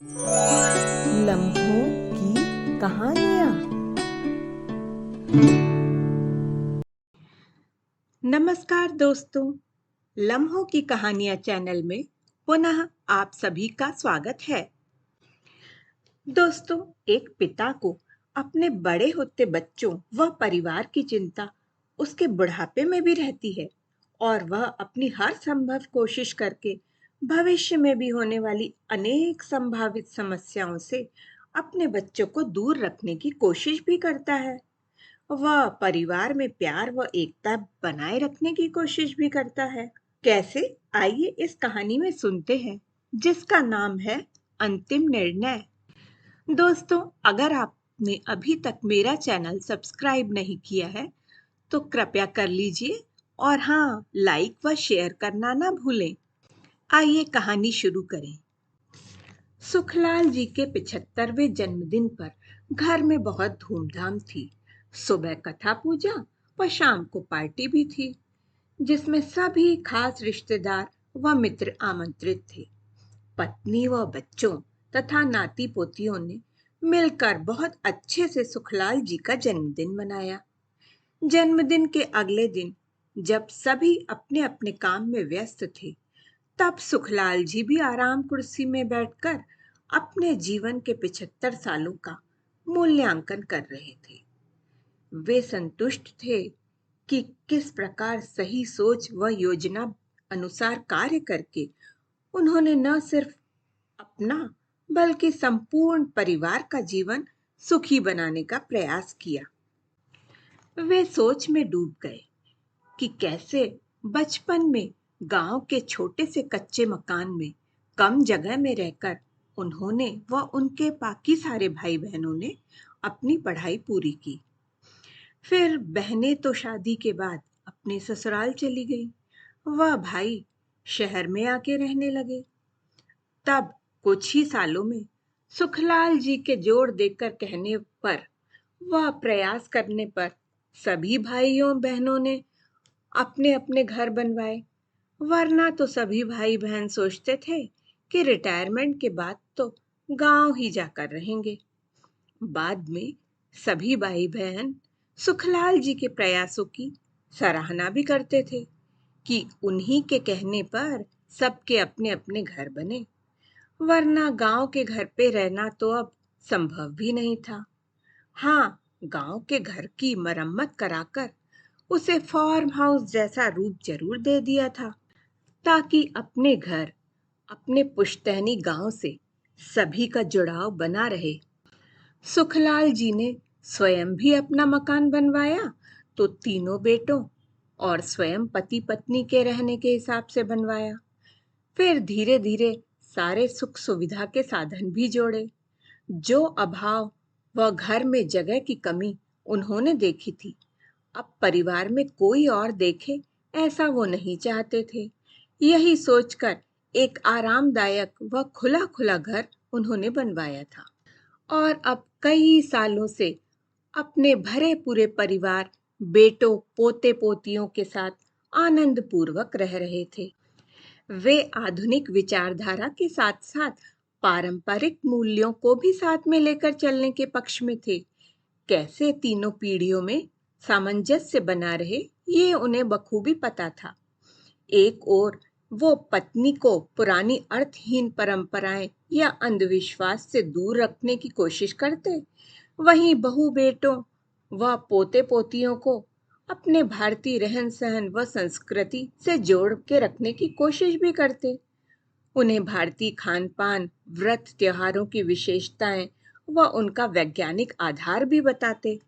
लम्हों की कहानियाँ। नमस्कार दोस्तों, लम्हों की कहानियाँ चैनल में पुनः आप सभी का स्वागत है। दोस्तों, एक पिता को अपने बड़े होते बच्चों व परिवार की चिंता उसके बुढ़ापे में भी रहती है और वह अपनी हर संभव कोशिश करके भविष्य में भी होने वाली अनेक संभावित समस्याओं से अपने बच्चों को दूर रखने की कोशिश भी करता है। वह परिवार में प्यार व एकता बनाए रखने की कोशिश भी करता है। कैसे? आइए इस कहानी में सुनते हैं, जिसका नाम है अंतिम निर्णय। दोस्तों, अगर आपने अभी तक मेरा चैनल सब्सक्राइब नहीं किया है तो कृपया कर लीजिए और हाँ, लाइक व शेयर करना ना भूलें। आइए कहानी शुरू करें। सुखलाल जी के 75वें जन्मदिन पर घर में बहुत धूमधाम थी। सुबह कथा पूजा व शाम को पार्टी भी थी, जिसमें सभी खास रिश्तेदार व मित्र आमंत्रित थे। पत्नी व बच्चों तथा नाती पोतियों ने मिलकर बहुत अच्छे से सुखलाल जी का जन्मदिन मनाया। जन्मदिन के अगले दिन जब सभी अपने अपने काम में व्यस्त थे, तब सुखलाल जी भी आराम कुर्सी में बैठकर अपने जीवन के 75 सालों का मूल्यांकन कर रहे थे। वे संतुष्ट थे कि किस प्रकार सही सोच व योजना अनुसार कार्य करके उन्होंने न सिर्फ अपना बल्कि संपूर्ण परिवार का जीवन सुखी बनाने का प्रयास किया। वे सोच में डूब गए कि कैसे बचपन में गांव के छोटे से कच्चे मकान में कम जगह में रहकर उन्होंने व उनके बाकी सारे भाई बहनों ने अपनी पढ़ाई पूरी की। फिर बहनें तो शादी के बाद अपने ससुराल चली गई, वह भाई शहर में आके रहने लगे। तब कुछ ही सालों में सुखलाल जी के जोर देकर कहने पर व प्रयास करने पर सभी भाइयों बहनों ने अपने अपने घर बनवाए। वरना तो सभी भाई बहन सोचते थे कि रिटायरमेंट के बाद तो गांव ही जाकर रहेंगे। बाद में सभी भाई बहन सुखलाल जी के प्रयासों की सराहना भी करते थे कि उन्हीं के कहने पर सबके अपने अपने घर बने, वरना गांव के घर पे रहना तो अब संभव भी नहीं था। हाँ, गांव के घर की मरम्मत कराकर उसे फार्म हाउस जैसा रूप जरूर दे दिया था, ताकि अपने घर, अपने पुश्तैनी गांव से सभी का जुड़ाव बना रहे। सुखलाल जी ने स्वयं भी अपना मकान बनवाया तो तीनों बेटों और स्वयं पति पत्नी के रहने के हिसाब से बनवाया। फिर धीरे धीरे सारे सुख सुविधा के साधन भी जोड़े। जो अभाव व घर में जगह की कमी उन्होंने देखी थी, अब परिवार में कोई और देखे ऐसा वो नहीं चाहते थे। यही सोचकर एक आरामदायक व खुला खुला घर उन्होंने बनवाया था और अब कई सालों से अपने भरे पूरे परिवार, बेटों पोते पोतियों के साथ आनंद पूर्वक रह रहे थे। वे आधुनिक विचारधारा के साथ साथ पारंपरिक मूल्यों को भी साथ में लेकर चलने के पक्ष में थे। कैसे तीनों पीढ़ियों में सामंजस्य बना रहे, ये उन्हें बखूबी पता था। एक ओर वो पत्नी को पुरानी अर्थहीन परंपराएं या अंधविश्वास से दूर रखने की कोशिश करते, वहीं बहू बेटों व पोते पोतियों को अपने भारतीय रहन सहन व संस्कृति से जोड़ के रखने की कोशिश भी करते। उन्हें भारतीय खान पान, व्रत त्योहारों की विशेषताएं व उनका वैज्ञानिक आधार भी बताते।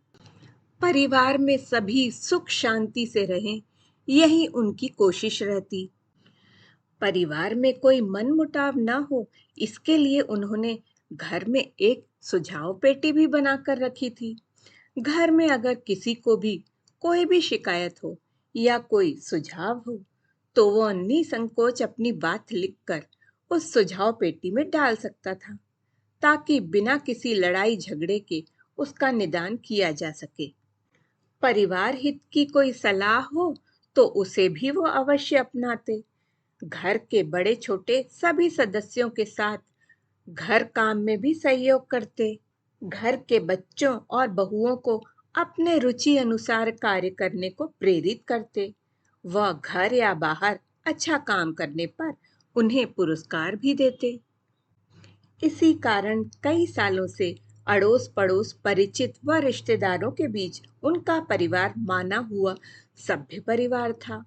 परिवार में सभी सुख शांति से रहें, यही उनकी कोशिश रहती। परिवार में कोई मनमुटाव न हो, इसके लिए उन्होंने घर में एक सुझाव पेटी भी बनाकर रखी थी। घर में अगर किसी को भी कोई भी शिकायत हो या कोई सुझाव हो, तो वो निसंकोच अपनी बात लिखकर उस सुझाव पेटी में डाल सकता था, ताकि बिना किसी लड़ाई झगड़े के उसका निदान किया जा सके। परिवार हित की कोई सलाह हो तो उसे भी वो अवश्य अपनाते। घर के बड़े छोटे सभी सदस्यों के साथ घर काम में भी सहयोग करते, घर के बच्चों और बहुओं को अपने रुचि अनुसार कार्य करने को प्रेरित करते। वह घर या बाहर अच्छा काम करने पर उन्हें पुरस्कार भी देते। इसी कारण कई सालों से अड़ोस पड़ोस, परिचित व रिश्तेदारों के बीच उनका परिवार माना हुआ सभ्य परिवार था।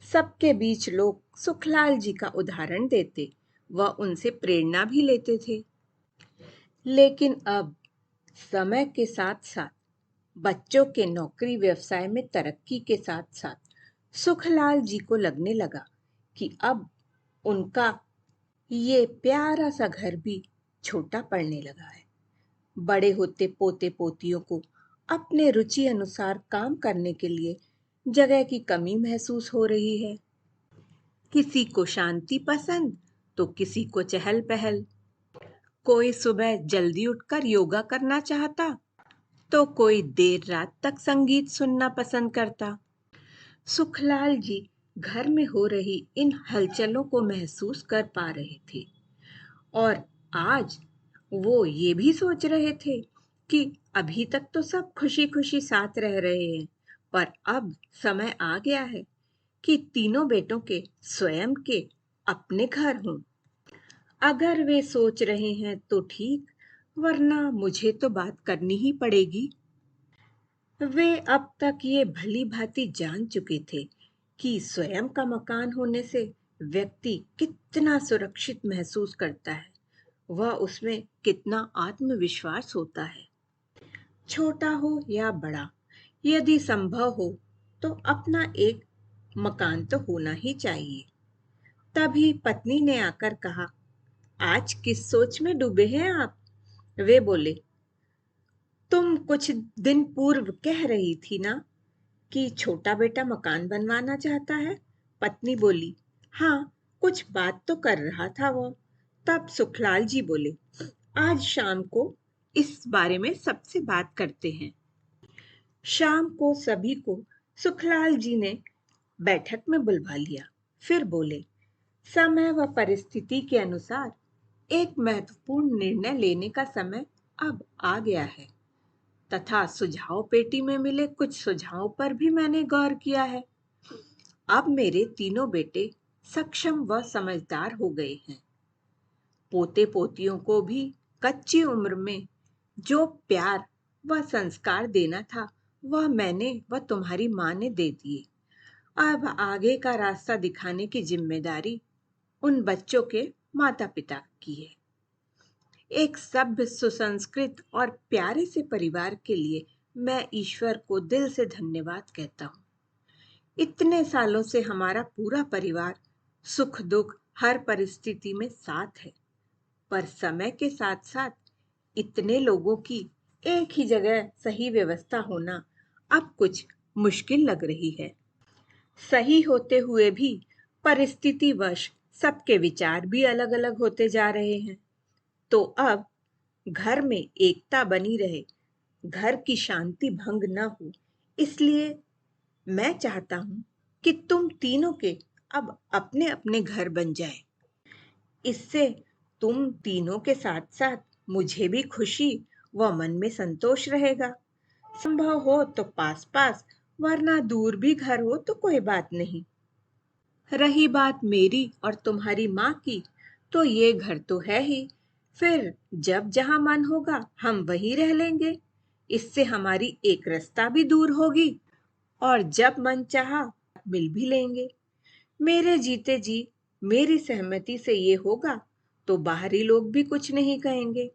सबके बीच लोग सुखलाल जी का उदाहरण देते व उनसे प्रेरणा भी लेते थे। लेकिन अब समय के साथ साथ बच्चों के नौकरी व्यवसाय में तरक्की के साथ साथ सुखलाल जी को लगने लगा कि अब उनका ये प्यारा सा घर भी छोटा पड़ने लगा है। बड़े होते पोते पोतियों को अपने रुचि अनुसार काम करने के लिए जगह की कमी महसूस हो रही है। किसी को शांति पसंद तो किसी को चहल पहल। कोई सुबह जल्दी उठकर योगा करना चाहता तो कोई देर रात तक संगीत सुनना पसंद करता। सुखलाल जी घर में हो रही इन हलचलों को महसूस कर पा रहे थे और आज वो ये भी सोच रहे थे कि अभी तक तो सब खुशी खुशी साथ रह रहे हैं, पर अब समय आ गया है कि तीनों बेटों के स्वयं के अपने घर हों। अगर वे सोच रहे हैं तो ठीक, वरना मुझे तो बात करनी ही पड़ेगी। वे अब तक ये भली भांति जान चुके थे कि स्वयं का मकान होने से व्यक्ति कितना सुरक्षित महसूस करता है, वह उसमें कितना आत्मविश्वास होता है। छोटा हो या बड़ा, यदि संभव हो तो अपना एक मकान तो होना ही चाहिए। तभी पत्नी ने आकर कहा, आज किस सोच में डूबे हैं आप? वे बोले, तुम कुछ दिन पूर्व कह रही थी ना कि छोटा बेटा मकान बनवाना चाहता है। पत्नी बोली, हाँ, कुछ बात तो कर रहा था वो। तब सुखलाल जी बोले, आज शाम को इस बारे में सबसे बात करते हैं। शाम को सभी को सुखलाल जी ने बैठक में बुलवा लिया। फिर बोले, समय व परिस्थिति के अनुसार एक महत्वपूर्ण निर्णय लेने का समय अब आ गया है तथा सुझाव पेटी में मिले कुछ सुझावों पर भी मैंने गौर किया है। अब मेरे तीनों बेटे सक्षम व समझदार हो गए हैं। पोते पोतियों को भी कच्ची उम्र में जो प्यार व संस्कार देना था वह मैंने व तुम्हारी माँ ने दे दिए। अब आगे का रास्ता दिखाने की जिम्मेदारी उन बच्चों के माता पिता की है। एक सभ्य, सुसंस्कृत और प्यारे से परिवार के लिए मैं ईश्वर को दिल से धन्यवाद कहता हूँ। इतने सालों से हमारा पूरा परिवार सुख दुख हर परिस्थिति में साथ है, पर समय के साथ साथ इतने लोगों की एक ही जगह सही व्यवस्था होना अब कुछ मुश्किल लग रही है। सही होते हुए भी परिस्थितिवश सबके विचार भी अलग अलग होते जा रहे हैं। तो अब घर में एकता बनी रहे, घर की शांति भंग न हो, इसलिए मैं चाहता हूं कि तुम तीनों के अब अपने अपने घर बन जाएं। इससे तुम तीनों के साथ साथ मुझे भी खुशी व मन में संतोष रहेगा। संभव हो तो पास पास, वरना दूर भी घर हो तो कोई बात नहीं। रही बात मेरी और तुम्हारी माँ की, तो ये घर तो है ही, फिर जब जहां मन होगा हम वहीं रह लेंगे। इससे हमारी एक रास्ता भी दूर होगी और जब मन चाहा मिल भी लेंगे। मेरे जीते जी मेरी सहमति से ये होगा तो बाहरी लोग भी कुछ नहीं कहेंगे।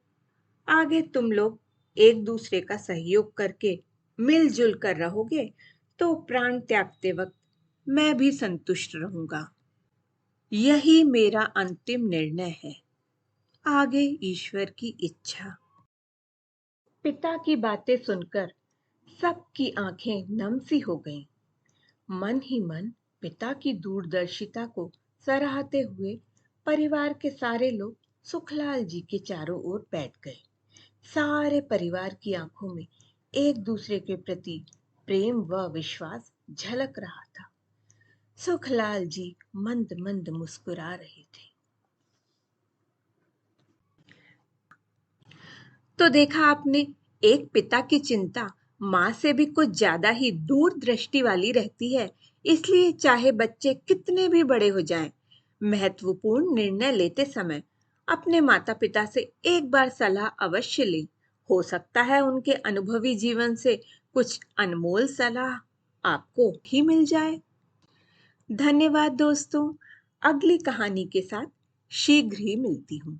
आगे तुम लोग एक दूसरे का सहयोग करके मिलजुल कर रहोगे तो प्राण त्यागते वक्त मैं भी संतुष्ट रहूंगा। यही मेरा अंतिम निर्णय है, आगे ईश्वर की इच्छा। पिता की बातें सुनकर सबकी आंखें नम सी हो गईं। मन ही मन पिता की दूरदर्शिता को सराहते हुए परिवार के सारे लोग सुखलाल जी के चारों ओर बैठ गए। सारे परिवार की आंखों में एक दूसरे के प्रति प्रेम व विश्वास झलक रहा था। सुखलाल जी मंद मंद मुस्कुरा रहे थे। तो देखा आपने, एक पिता की चिंता माँ से भी कुछ ज्यादा ही दूरदृष्टि वाली रहती है। इसलिए चाहे बच्चे कितने भी बड़े हो जाएं, महत्वपूर्ण निर्णय लेते समय अपने माता पिता से एक बार सलाह अवश्य लें। हो सकता है उनके अनुभवी जीवन से कुछ अनमोल सलाह आपको ही मिल जाए। धन्यवाद दोस्तों। अगली कहानी के साथ शीघ्र ही मिलती हूँ।